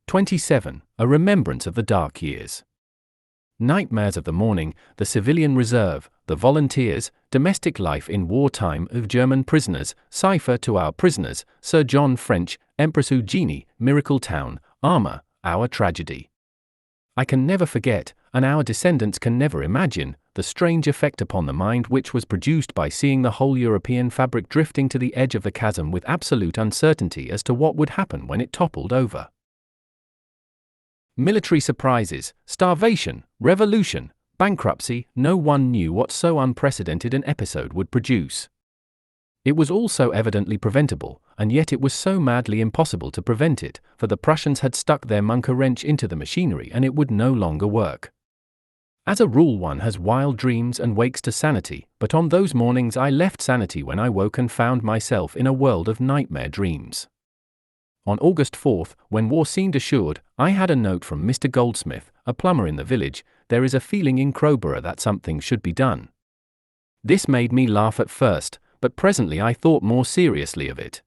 27. A Remembrance of the Dark Years. Nightmares of the Morning, the Civilian Reserve, the Volunteers, Domestic Life in Wartime of German Prisoners, Cipher to Our Prisoners, Sir John French, Empress Eugenie, Miracle Town, Armour, Our Tragedy. I can never forget, and our descendants can never imagine, the strange effect upon the mind which was produced by seeing the whole European fabric drifting to the edge of the chasm with absolute uncertainty as to what would happen when it toppled over. Military surprises, starvation, revolution, bankruptcy, no one knew what so unprecedented an episode would produce. It was all so evidently preventable, and yet it was so madly impossible to prevent it, for the Prussians had stuck their Munker wrench into the machinery and it would no longer work. As a rule, one has wild dreams and wakes to sanity, but on those mornings I left sanity when I woke and found myself in a world of nightmare dreams. On August 4th, when war seemed assured, I had a note from Mr. Goldsmith, a plumber in the village. There is a feeling in Crowborough that something should be done. This made me laugh at first, but presently I thought more seriously of it.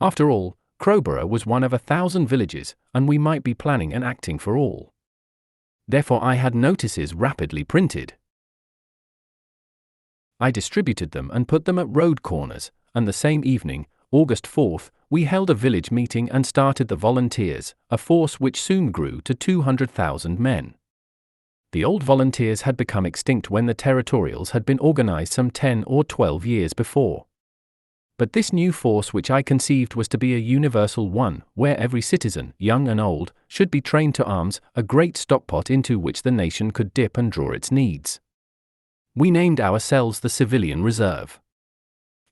After all, Crowborough was one of 1,000 villages, and we might be planning and acting for all. Therefore I had notices rapidly printed. I distributed them and put them at road corners, and the same evening, August 4th, we held a village meeting and started the Volunteers, a force which soon grew to 200,000 men. The old Volunteers had become extinct when the Territorials had been organized some 10 or 12 years before. But this new force which I conceived was to be a universal one, where every citizen, young and old, should be trained to arms, a great stockpot into which the nation could dip and draw its needs. We named ourselves the Civilian Reserve.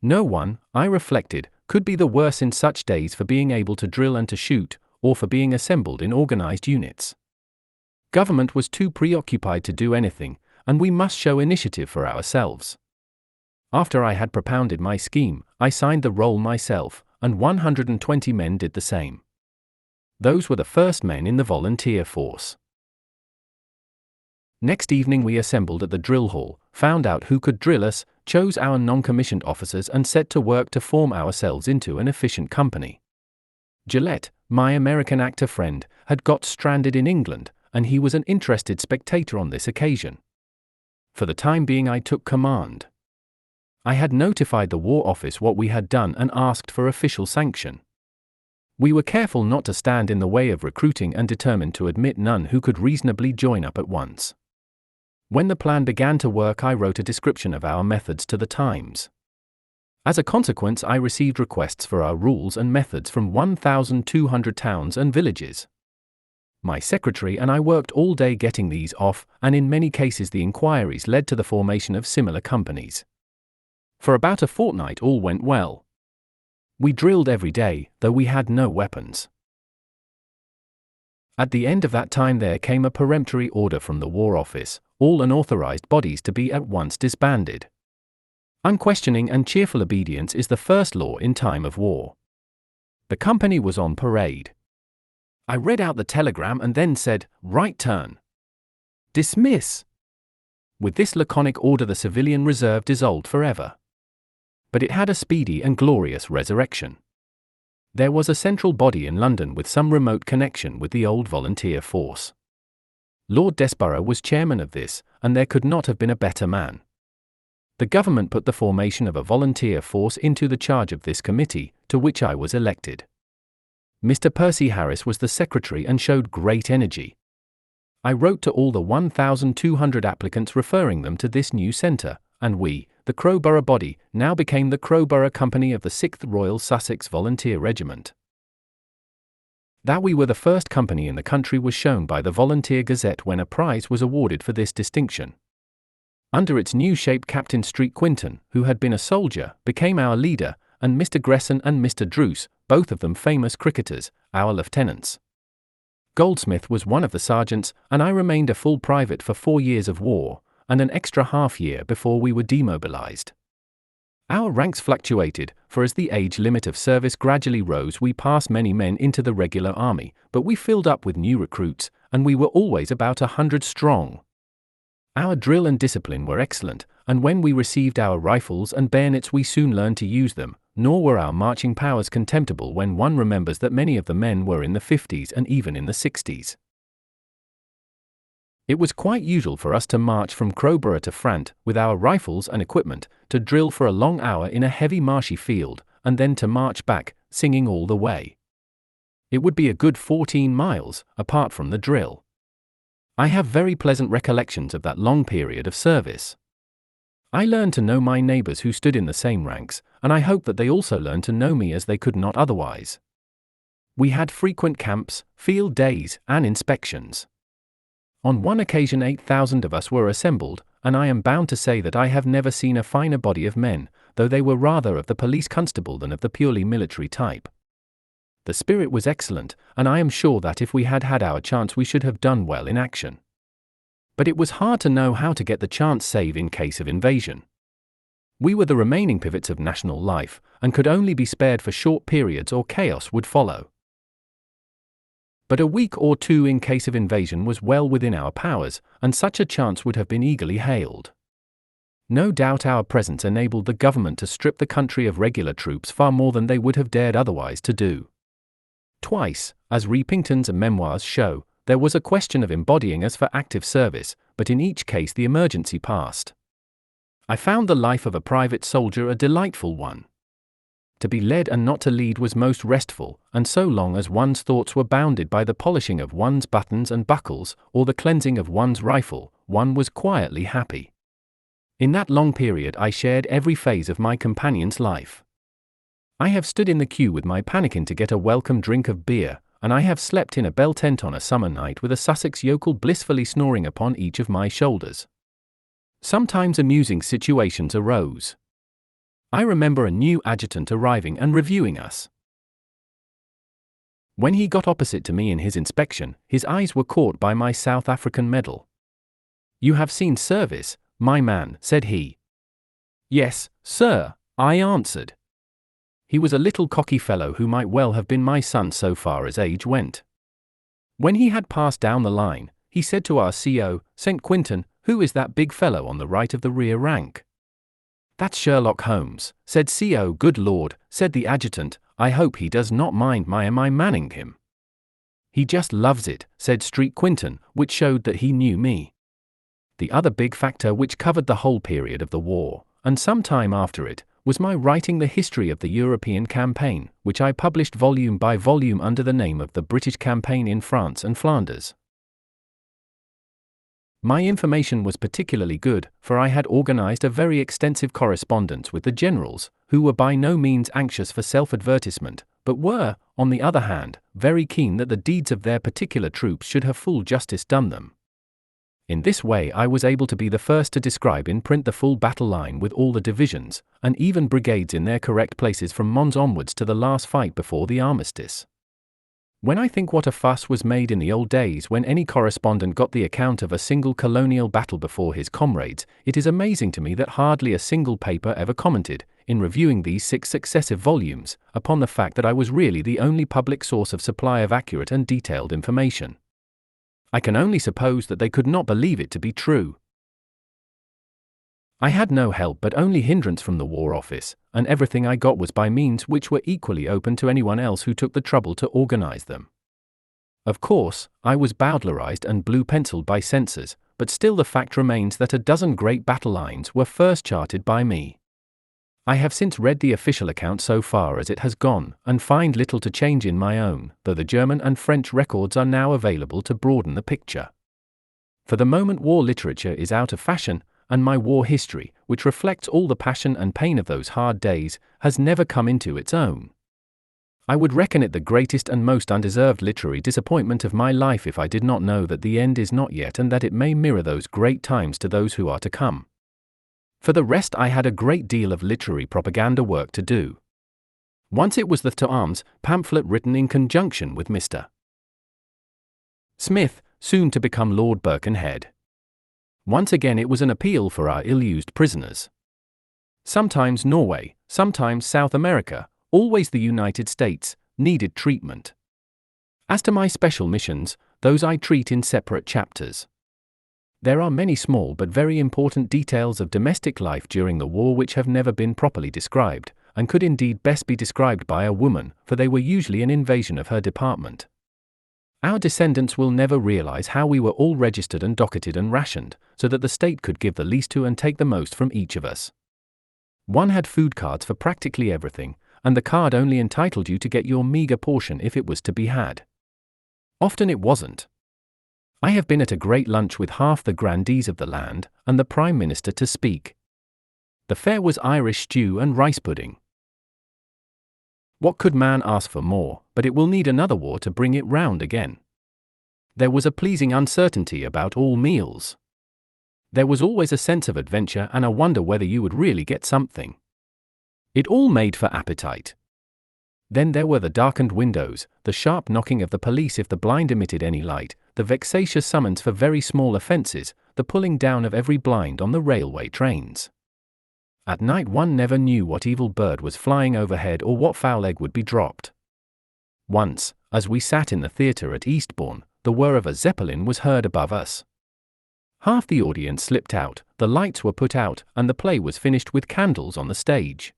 No one, I reflected, could be the worse in such days for being able to drill and to shoot, or for being assembled in organized units. Government was too preoccupied to do anything, and we must show initiative for ourselves. After I had propounded my scheme, I signed the roll myself, and 120 men did the same. Those were the first men in the volunteer force. Next evening we assembled at the drill hall, found out who could drill us, chose our non-commissioned officers and set to work to form ourselves into an efficient company. Gillette, my American actor friend, had got stranded in England, and he was an interested spectator on this occasion. For the time being I took command. I had notified the War Office what we had done and asked for official sanction. We were careful not to stand in the way of recruiting and determined to admit none who could reasonably join up at once. When the plan began to work, I wrote a description of our methods to the Times. As a consequence, I received requests for our rules and methods from 1,200 towns and villages. My secretary and I worked all day getting these off, and in many cases the inquiries led to the formation of similar companies. For about a fortnight all went well. We drilled every day, though we had no weapons. At the end of that time there came a peremptory order from the War Office, all unauthorized bodies to be at once disbanded. Unquestioning and cheerful obedience is the first law in time of war. The company was on parade. I read out the telegram and then said, "Right turn. Dismiss." With this laconic order the Civilian Reserve dissolved forever. But it had a speedy and glorious resurrection. There was a central body in London with some remote connection with the old volunteer force. Lord Desborough was chairman of this, and there could not have been a better man. The government put the formation of a volunteer force into the charge of this committee, to which I was elected. Mr. Percy Harris was the secretary and showed great energy. I wrote to all the 1,200 applicants referring them to this new centre, and we, the Crowborough body, now became the Crowborough Company of the 6th Royal Sussex Volunteer Regiment. That we were the first company in the country was shown by the Volunteer Gazette when a prize was awarded for this distinction. Under its new shape Captain Street Quinton, who had been a soldier, became our leader, and Mr. Gresson and Mr. Druce, both of them famous cricketers, our lieutenants. Goldsmith was one of the sergeants, and I remained a full private for 4 years of war, and an extra half-year before we were demobilized. Our ranks fluctuated, for as the age limit of service gradually rose we passed many men into the regular army, but we filled up with new recruits, and we were always about 100 strong. Our drill and discipline were excellent, and when we received our rifles and bayonets we soon learned to use them, nor were our marching powers contemptible when one remembers that many of the men were in the 50s and even in the 60s. It was quite usual for us to march from Crowborough to Frant, with our rifles and equipment, to drill for a long hour in a heavy marshy field, and then to march back, singing all the way. It would be a good 14 miles, apart from the drill. I have very pleasant recollections of that long period of service. I learned to know my neighbors who stood in the same ranks, and I hope that they also learned to know me as they could not otherwise. We had frequent camps, field days, and inspections. On one occasion 8,000 of us were assembled, and I am bound to say that I have never seen a finer body of men, though they were rather of the police constable than of the purely military type. The spirit was excellent, and I am sure that if we had had our chance we should have done well in action. But it was hard to know how to get the chance save in case of invasion. We were the remaining pivots of national life, and could only be spared for short periods or chaos would follow. But a week or two in case of invasion was well within our powers, and such a chance would have been eagerly hailed. No doubt our presence enabled the government to strip the country of regular troops far more than they would have dared otherwise to do. Twice, as Repington's Memoirs show, there was a question of embodying us for active service, but in each case the emergency passed. I found the life of a private soldier a delightful one. To be led and not to lead was most restful, and so long as one's thoughts were bounded by the polishing of one's buttons and buckles, or the cleansing of one's rifle, one was quietly happy. In that long period I shared every phase of my companion's life. I have stood in the queue with my pannikin to get a welcome drink of beer, and I have slept in a bell tent on a summer night with a Sussex yokel blissfully snoring upon each of my shoulders. Sometimes amusing situations arose. I remember a new adjutant arriving and reviewing us. When he got opposite to me in his inspection, his eyes were caught by my South African medal. "You have seen service, my man," said he. "Yes, sir," I answered. He was a little cocky fellow who might well have been my son so far as age went. When he had passed down the line, he said to our CO, "St. Quintin, who is that big fellow on the right of the rear rank?" "That's Sherlock Holmes," said CO. "Good Lord," said the adjutant, "I hope he does not mind my manning him." "He just loves it," said Street Quintin, which showed that he knew me. The other big factor which covered the whole period of the war, and some time after it, was my writing the history of the European campaign, which I published volume by volume under the name of the British Campaign in France and Flanders. My information was particularly good, for I had organized a very extensive correspondence with the generals, who were by no means anxious for self-advertisement, but were, on the other hand, very keen that the deeds of their particular troops should have full justice done them. In this way I was able to be the first to describe in print the full battle line with all the divisions, and even brigades in their correct places from Mons onwards to the last fight before the armistice. When I think what a fuss was made in the old days when any correspondent got the account of a single colonial battle before his comrades, it is amazing to me that hardly a single paper ever commented, in reviewing these 6 successive volumes, upon the fact that I was really the only public source of supply of accurate and detailed information. I can only suppose that they could not believe it to be true. I had no help but only hindrance from the War Office, and everything I got was by means which were equally open to anyone else who took the trouble to organize them. Of course, I was bowdlerized and blue-penciled by censors, but still the fact remains that a dozen great battle lines were first charted by me. I have since read the official account so far as it has gone, and find little to change in my own, though the German and French records are now available to broaden the picture. For the moment war literature is out of fashion, and my war history, which reflects all the passion and pain of those hard days, has never come into its own. I would reckon it the greatest and most undeserved literary disappointment of my life if I did not know that the end is not yet and that it may mirror those great times to those who are to come. For the rest I had a great deal of literary propaganda work to do. Once it was the To Arms pamphlet written in conjunction with Mr. Smith, soon to become Lord Birkenhead. Once again it was an appeal for our ill-used prisoners. Sometimes Norway, sometimes South America, always the United States, needed treatment. As to my special missions, those I treat in separate chapters. There are many small but very important details of domestic life during the war which have never been properly described, and could indeed best be described by a woman, for they were usually an invasion of her department. Our descendants will never realize how we were all registered and docketed and rationed, so that the state could give the least to and take the most from each of us. One had food cards for practically everything, and the card only entitled you to get your meager portion if it was to be had. Often it wasn't. I have been at a great lunch with half the grandees of the land, and the Prime Minister to speak. The fare was Irish stew and rice pudding. What could man ask for more, but it will need another war to bring it round again. There was a pleasing uncertainty about all meals. There was always a sense of adventure and a wonder whether you would really get something. It all made for appetite. Then there were the darkened windows, the sharp knocking of the police if the blind emitted any light, the vexatious summons for very small offences, the pulling down of every blind on the railway trains. At night one never knew what evil bird was flying overhead or what foul egg would be dropped. Once, as we sat in the theatre at Eastbourne, the whir of a zeppelin was heard above us. Half the audience slipped out, the lights were put out, and the play was finished with candles on the stage.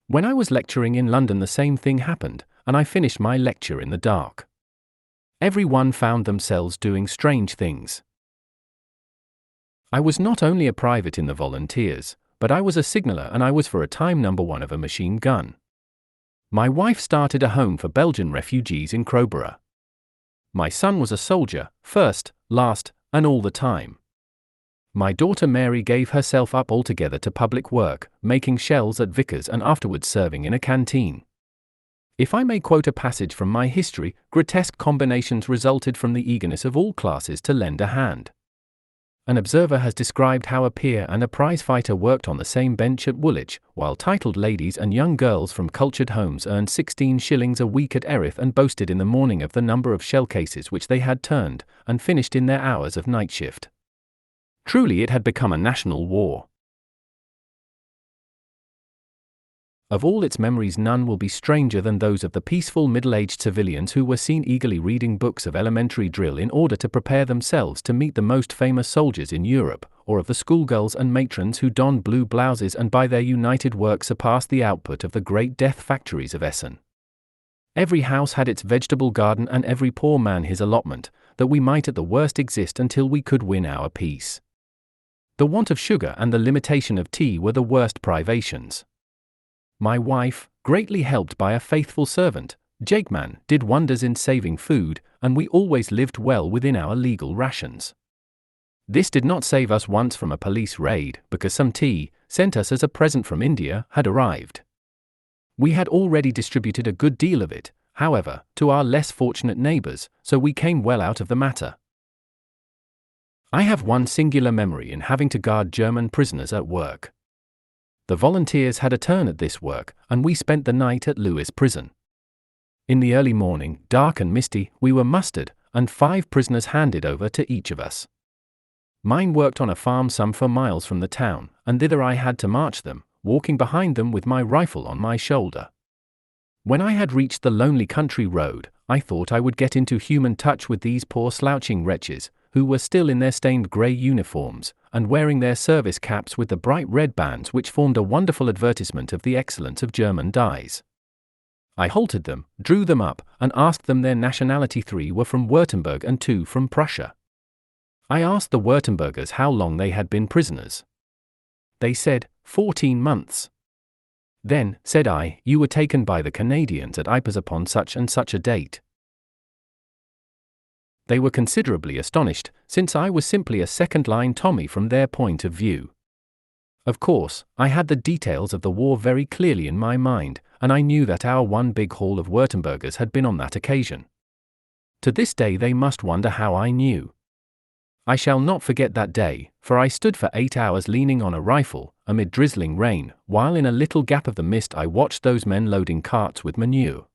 When I was lecturing in London the same thing happened, and I finished my lecture in the dark. Everyone found themselves doing strange things. I was not only a private in the volunteers, but I was a signaller and I was for a time number 1 of a machine gun. My wife started a home for Belgian refugees in Crowborough. My son was a soldier, first, last, and all the time. My daughter Mary gave herself up altogether to public work, making shells at Vickers and afterwards serving in a canteen. If I may quote a passage from my history, grotesque combinations resulted from the eagerness of all classes to lend a hand. An observer has described how a peer and a prize-fighter worked on the same bench at Woolwich, while titled ladies and young girls from cultured homes earned 16 shillings a week at Erith and boasted in the morning of the number of shell cases which they had turned and finished in their hours of night shift. Truly it had become a national war. Of all its memories none will be stranger than those of the peaceful middle-aged civilians who were seen eagerly reading books of elementary drill in order to prepare themselves to meet the most famous soldiers in Europe, or of the schoolgirls and matrons who donned blue blouses and by their united work surpassed the output of the great death factories of Essen. Every house had its vegetable garden and every poor man his allotment, that we might at the worst exist until we could win our peace. The want of sugar and the limitation of tea were the worst privations. My wife, greatly helped by a faithful servant, Jakeman, did wonders in saving food, and we always lived well within our legal rations. This did not save us once from a police raid, because some tea, sent us as a present from India, had arrived. We had already distributed a good deal of it, however, to our less fortunate neighbours, so we came well out of the matter. I have one singular memory in having to guard German prisoners at work. The volunteers had a turn at this work, and we spent the night at Lewes prison. In the early morning, dark and misty, we were mustered, and 5 prisoners handed over to each of us. Mine worked on a farm some 4 miles from the town, and thither I had to march them, walking behind them with my rifle on my shoulder. When I had reached the lonely country road, I thought I would get into human touch with these poor slouching wretches, who were still in their stained grey uniforms, and wearing their service caps with the bright red bands which formed a wonderful advertisement of the excellence of German dyes. I halted them, drew them up, and asked them their nationality. 3 were from Württemberg and 2 from Prussia. I asked the Württembergers how long they had been prisoners. They said, 14 months. Then, said I, you were taken by the Canadians at Ypres upon such and such a date. They were considerably astonished, since I was simply a second-line Tommy from their point of view. Of course, I had the details of the war very clearly in my mind, and I knew that our one big haul of Württembergers had been on that occasion. To this day they must wonder how I knew. I shall not forget that day, for I stood for 8 hours leaning on a rifle, amid drizzling rain, while in a little gap of the mist I watched those men loading carts with manure.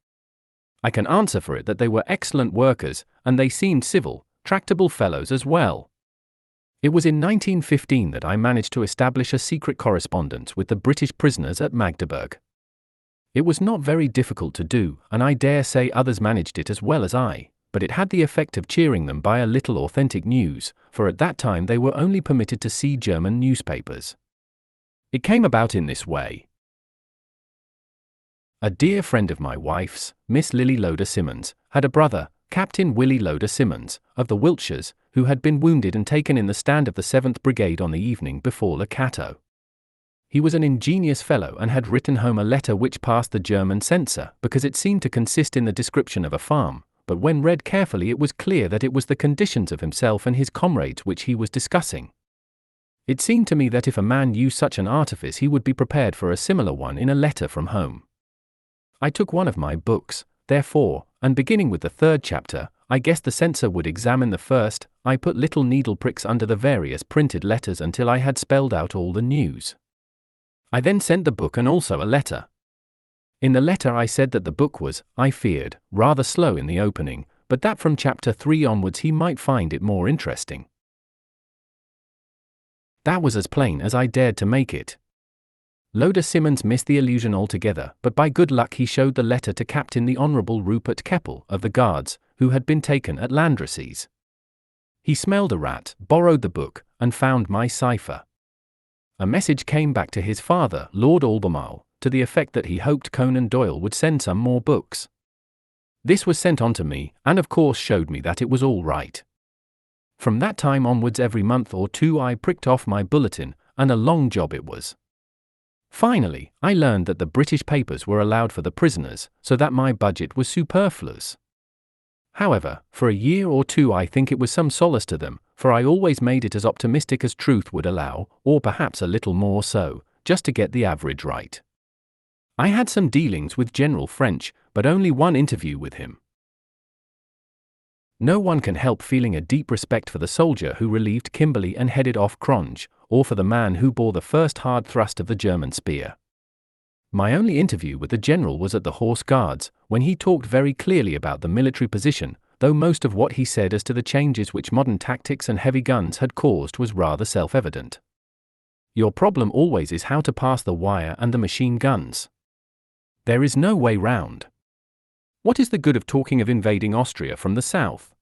I can answer for it that they were excellent workers, and they seemed civil, tractable fellows as well. It was in 1915 that I managed to establish a secret correspondence with the British prisoners at Magdeburg. It was not very difficult to do, and I dare say others managed it as well as I, but it had the effect of cheering them by a little authentic news, for at that time they were only permitted to see German newspapers. It came about in this way. A dear friend of my wife's, Miss Lily Loder Simmons, had a brother, Captain Willie Loder Simmons, of the Wiltshires, who had been wounded and taken in the stand of the 7th Brigade on the evening before Locato. He was an ingenious fellow and had written home a letter which passed the German censor because it seemed to consist in the description of a farm, but when read carefully it was clear that it was the conditions of himself and his comrades which he was discussing. It seemed to me that if a man used such an artifice he would be prepared for a similar one in a letter from home. I took one of my books, therefore, and beginning with the 3rd chapter, I guessed the censor would examine the first. I put little needle pricks under the various printed letters until I had spelled out all the news. I then sent the book and also a letter. In the letter I said that the book was, I feared, rather slow in the opening, but that from chapter 3 onwards he might find it more interesting. That was as plain as I dared to make it. Loder Simmons missed the allusion altogether, but by good luck he showed the letter to Captain the Honourable Rupert Keppel of the Guards, who had been taken at Landrecies. He smelled a rat, borrowed the book, and found my cipher. A message came back to his father, Lord Albemarle, to the effect that he hoped Conan Doyle would send some more books. This was sent on to me, and of course showed me that it was all right. From that time onwards every month or two I pricked off my bulletin, and a long job it was. Finally, I learned that the British papers were allowed for the prisoners, so that my budget was superfluous. However, for a year or two I think it was some solace to them, for I always made it as optimistic as truth would allow, or perhaps a little more so, just to get the average right. I had some dealings with General French, but only one interview with him. No one can help feeling a deep respect for the soldier who relieved Kimberley and headed off Cronje, or for the man who bore the first hard thrust of the German spear. My only interview with the general was at the Horse Guards, when he talked very clearly about the military position, though most of what he said as to the changes which modern tactics and heavy guns had caused was rather self-evident. Your problem always is how to pass the wire and the machine guns. There is no way round. What is the good of talking of invading Austria from the south?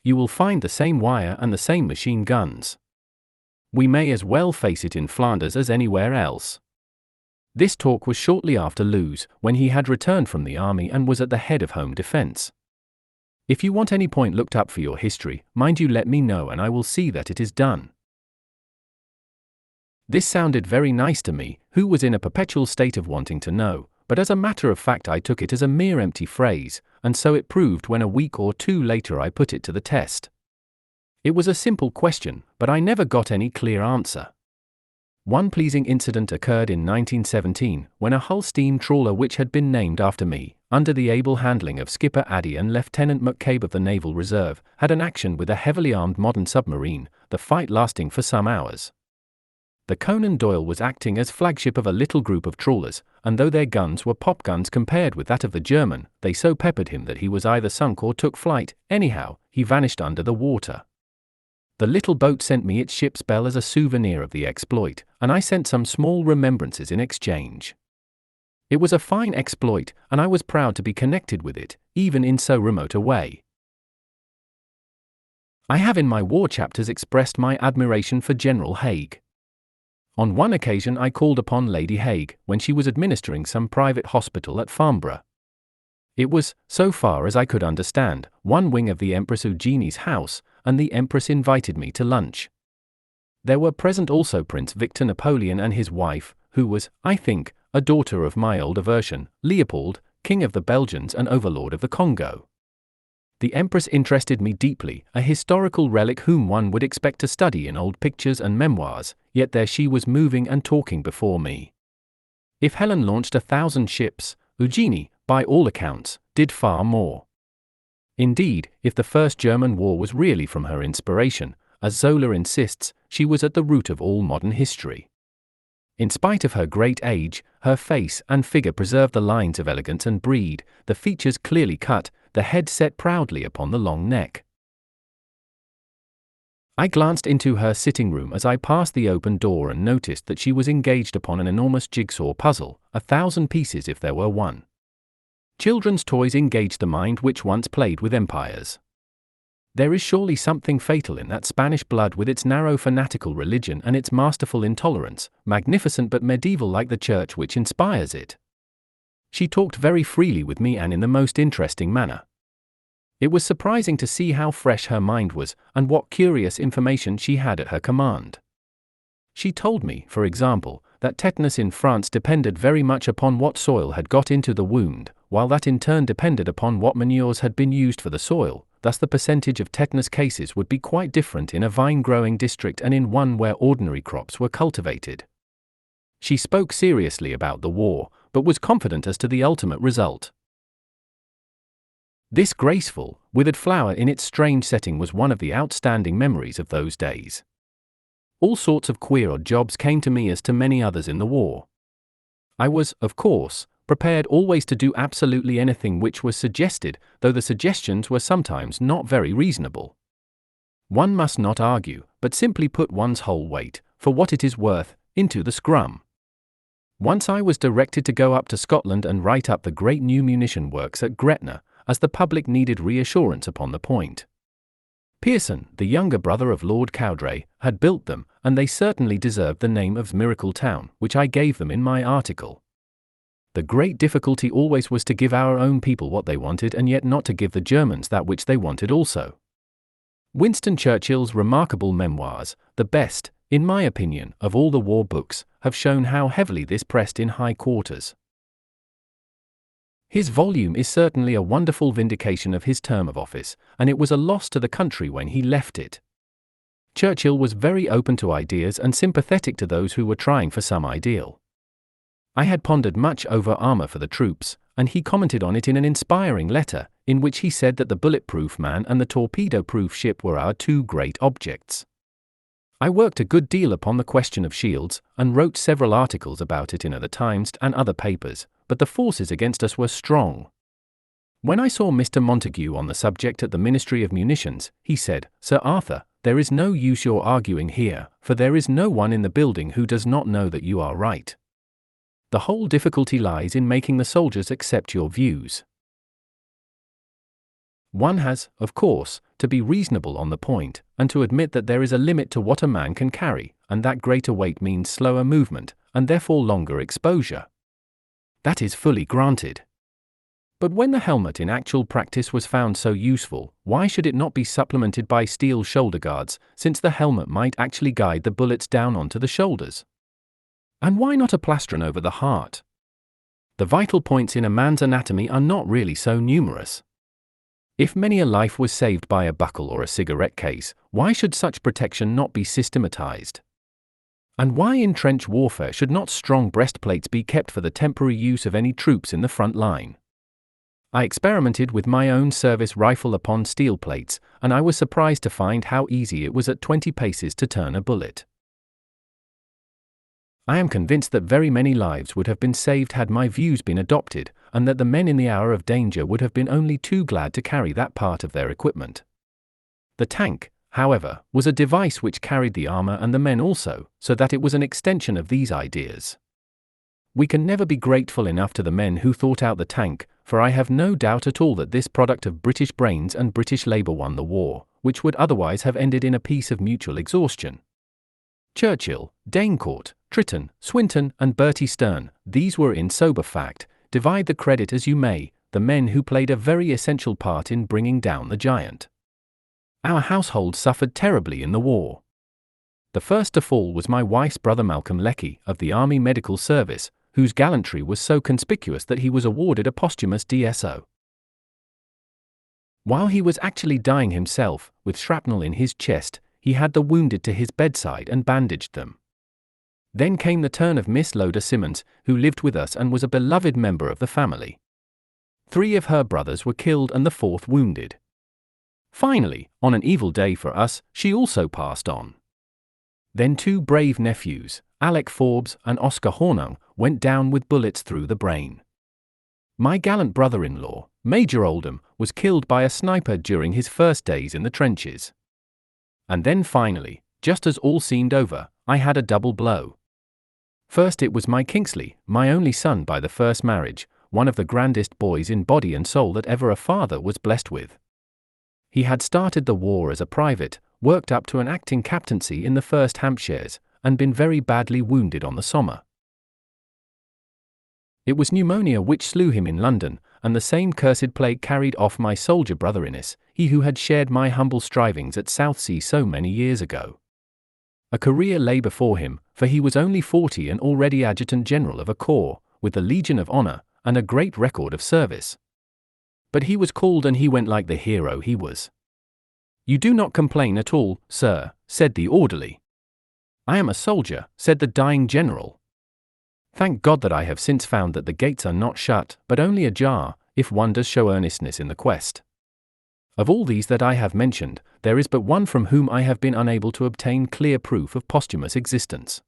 You will find the same wire and the same machine guns. We may as well face it in Flanders as anywhere else. This talk was shortly after Loos, when he had returned from the army and was at the head of home defense. If you want any point looked up for your history, mind you let me know and I will see that it is done. This sounded very nice to me, who was in a perpetual state of wanting to know, but as a matter of fact I took it as a mere empty phrase, and so it proved when a week or two later I put it to the test. It was a simple question, but I never got any clear answer. One pleasing incident occurred in 1917, when a Hull steam trawler which had been named after me, under the able handling of Skipper Addy and Lieutenant McCabe of the Naval Reserve, had an action with a heavily armed modern submarine, the fight lasting for some hours. The Conan Doyle was acting as flagship of a little group of trawlers, and though their guns were pop guns compared with that of the German, they so peppered him that he was either sunk or took flight. Anyhow, he vanished under the water. The little boat sent me its ship's bell as a souvenir of the exploit, and I sent some small remembrances in exchange. It was a fine exploit, and I was proud to be connected with it, even in so remote a way. I have in my war chapters expressed my admiration for General Haig. On one occasion I called upon Lady Haig, when she was administering some private hospital at Farnborough. It was, so far as I could understand, one wing of the Empress Eugenie's house, and the Empress invited me to lunch. There were present also Prince Victor Napoleon and his wife, who was, I think, a daughter of my old aversion, Leopold, King of the Belgians and Overlord of the Congo. The Empress interested me deeply, a historical relic whom one would expect to study in old pictures and memoirs, yet there she was moving and talking before me. If Helen launched 1,000 ships, Eugenie, by all accounts, did far more. Indeed, if the First German War was really from her inspiration, as Zola insists, she was at the root of all modern history. In spite of her great age, her face and figure preserved the lines of elegance and breed, the features clearly cut, the head set proudly upon the long neck. I glanced into her sitting room as I passed the open door and noticed that she was engaged upon an enormous jigsaw puzzle, 1,000 pieces if there were one. Children's toys engage the mind which once played with empires. There is surely something fatal in that Spanish blood with its narrow fanatical religion and its masterful intolerance, magnificent but medieval like the church which inspires it. She talked very freely with me and in the most interesting manner. It was surprising to see how fresh her mind was, and what curious information she had at her command. She told me, for example, that tetanus in France depended very much upon what soil had got into the wound, while that in turn depended upon what manures had been used for the soil. Thus the percentage of tetanus cases would be quite different in a vine-growing district and in one where ordinary crops were cultivated. She spoke seriously about the war, but was confident as to the ultimate result. This graceful, withered flower in its strange setting was one of the outstanding memories of those days. All sorts of queer odd jobs came to me as to many others in the war. I was, of course, prepared always to do absolutely anything which was suggested, though the suggestions were sometimes not very reasonable. One must not argue, but simply put one's whole weight, for what it is worth, into the scrum. Once I was directed to go up to Scotland and write up the great new munition works at Gretna, as the public needed reassurance upon the point. Pearson, the younger brother of Lord Cowdray, had built them, and they certainly deserved the name of Miracle Town, which I gave them in my article. The great difficulty always was to give our own people what they wanted and yet not to give the Germans that which they wanted also. Winston Churchill's remarkable Memoirs, the best, in my opinion, of all the war books, have shown how heavily this pressed in high quarters. His volume is certainly a wonderful vindication of his term of office, and it was a loss to the country when he left it. Churchill was very open to ideas and sympathetic to those who were trying for some ideal. I had pondered much over armor for the troops, and he commented on it in an inspiring letter, in which he said that the bulletproof man and the torpedo-proof ship were our two great objects. I worked a good deal upon the question of shields, and wrote several articles about it in other Times and other papers, but the forces against us were strong. When I saw Mr. Montague on the subject at the Ministry of Munitions, he said, "Sir Arthur, there is no use your arguing here, for there is no one in the building who does not know that you are right. The whole difficulty lies in making the soldiers accept your views. One has, of course, to be reasonable on the point, and to admit that there is a limit to what a man can carry, and that greater weight means slower movement, and therefore longer exposure. That is fully granted. But when the helmet in actual practice was found so useful, why should it not be supplemented by steel shoulder guards, since the helmet might actually guide the bullets down onto the shoulders? And why not a plastron over the heart? The vital points in a man's anatomy are not really so numerous. If many a life was saved by a buckle or a cigarette case, why should such protection not be systematized? And why in trench warfare should not strong breastplates be kept for the temporary use of any troops in the front line? I experimented with my own service rifle upon steel plates, and I was surprised to find how easy it was at 20 paces to turn a bullet. I am convinced that very many lives would have been saved had my views been adopted, and that the men in the hour of danger would have been only too glad to carry that part of their equipment. The tank, however, was a device which carried the armor and the men also, so that it was an extension of these ideas. We can never be grateful enough to the men who thought out the tank, for I have no doubt at all that this product of British brains and British labor won the war, which would otherwise have ended in a peace of mutual exhaustion. Churchill, Danecourt, Tritton, Swinton, and Bertie Stern, these were in sober fact, divide the credit as you may, the men who played a very essential part in bringing down the giant. Our household suffered terribly in the war. The first to fall was my wife's brother Malcolm Lecky, of the Army Medical Service, whose gallantry was so conspicuous that he was awarded a posthumous DSO. While he was actually dying himself, with shrapnel in his chest, he had the wounded to his bedside and bandaged them. Then came the turn of Miss Loda Simmons, who lived with us and was a beloved member of the family. 3 of her brothers were killed and the 4th wounded. Finally, on an evil day for us, she also passed on. Then 2 brave nephews, Alec Forbes and Oscar Hornung, went down with bullets through the brain. My gallant brother-in-law, Major Oldham, was killed by a sniper during his first days in the trenches. And then finally, just as all seemed over, I had a double blow. First it was my Kingsley, my only son by the first marriage, one of the grandest boys in body and soul that ever a father was blessed with. He had started the war as a private, worked up to an acting captaincy in the 1st Hampshires, and been very badly wounded on the Somme. It was pneumonia which slew him in London, and the same cursed plague carried off my soldier brother Innes, he who had shared my humble strivings at Southsea so many years ago. A career lay before him, for he was only 40 and already Adjutant General of a corps, with the Legion of Honor, and a great record of service. But he was called and he went like the hero he was. "You do not complain at all, sir," said the orderly. "I am a soldier," said the dying general. "Thank God that I have since found that the gates are not shut, but only ajar, if one does show earnestness in the quest. Of all these that I have mentioned, there is but one from whom I have been unable to obtain clear proof of posthumous existence.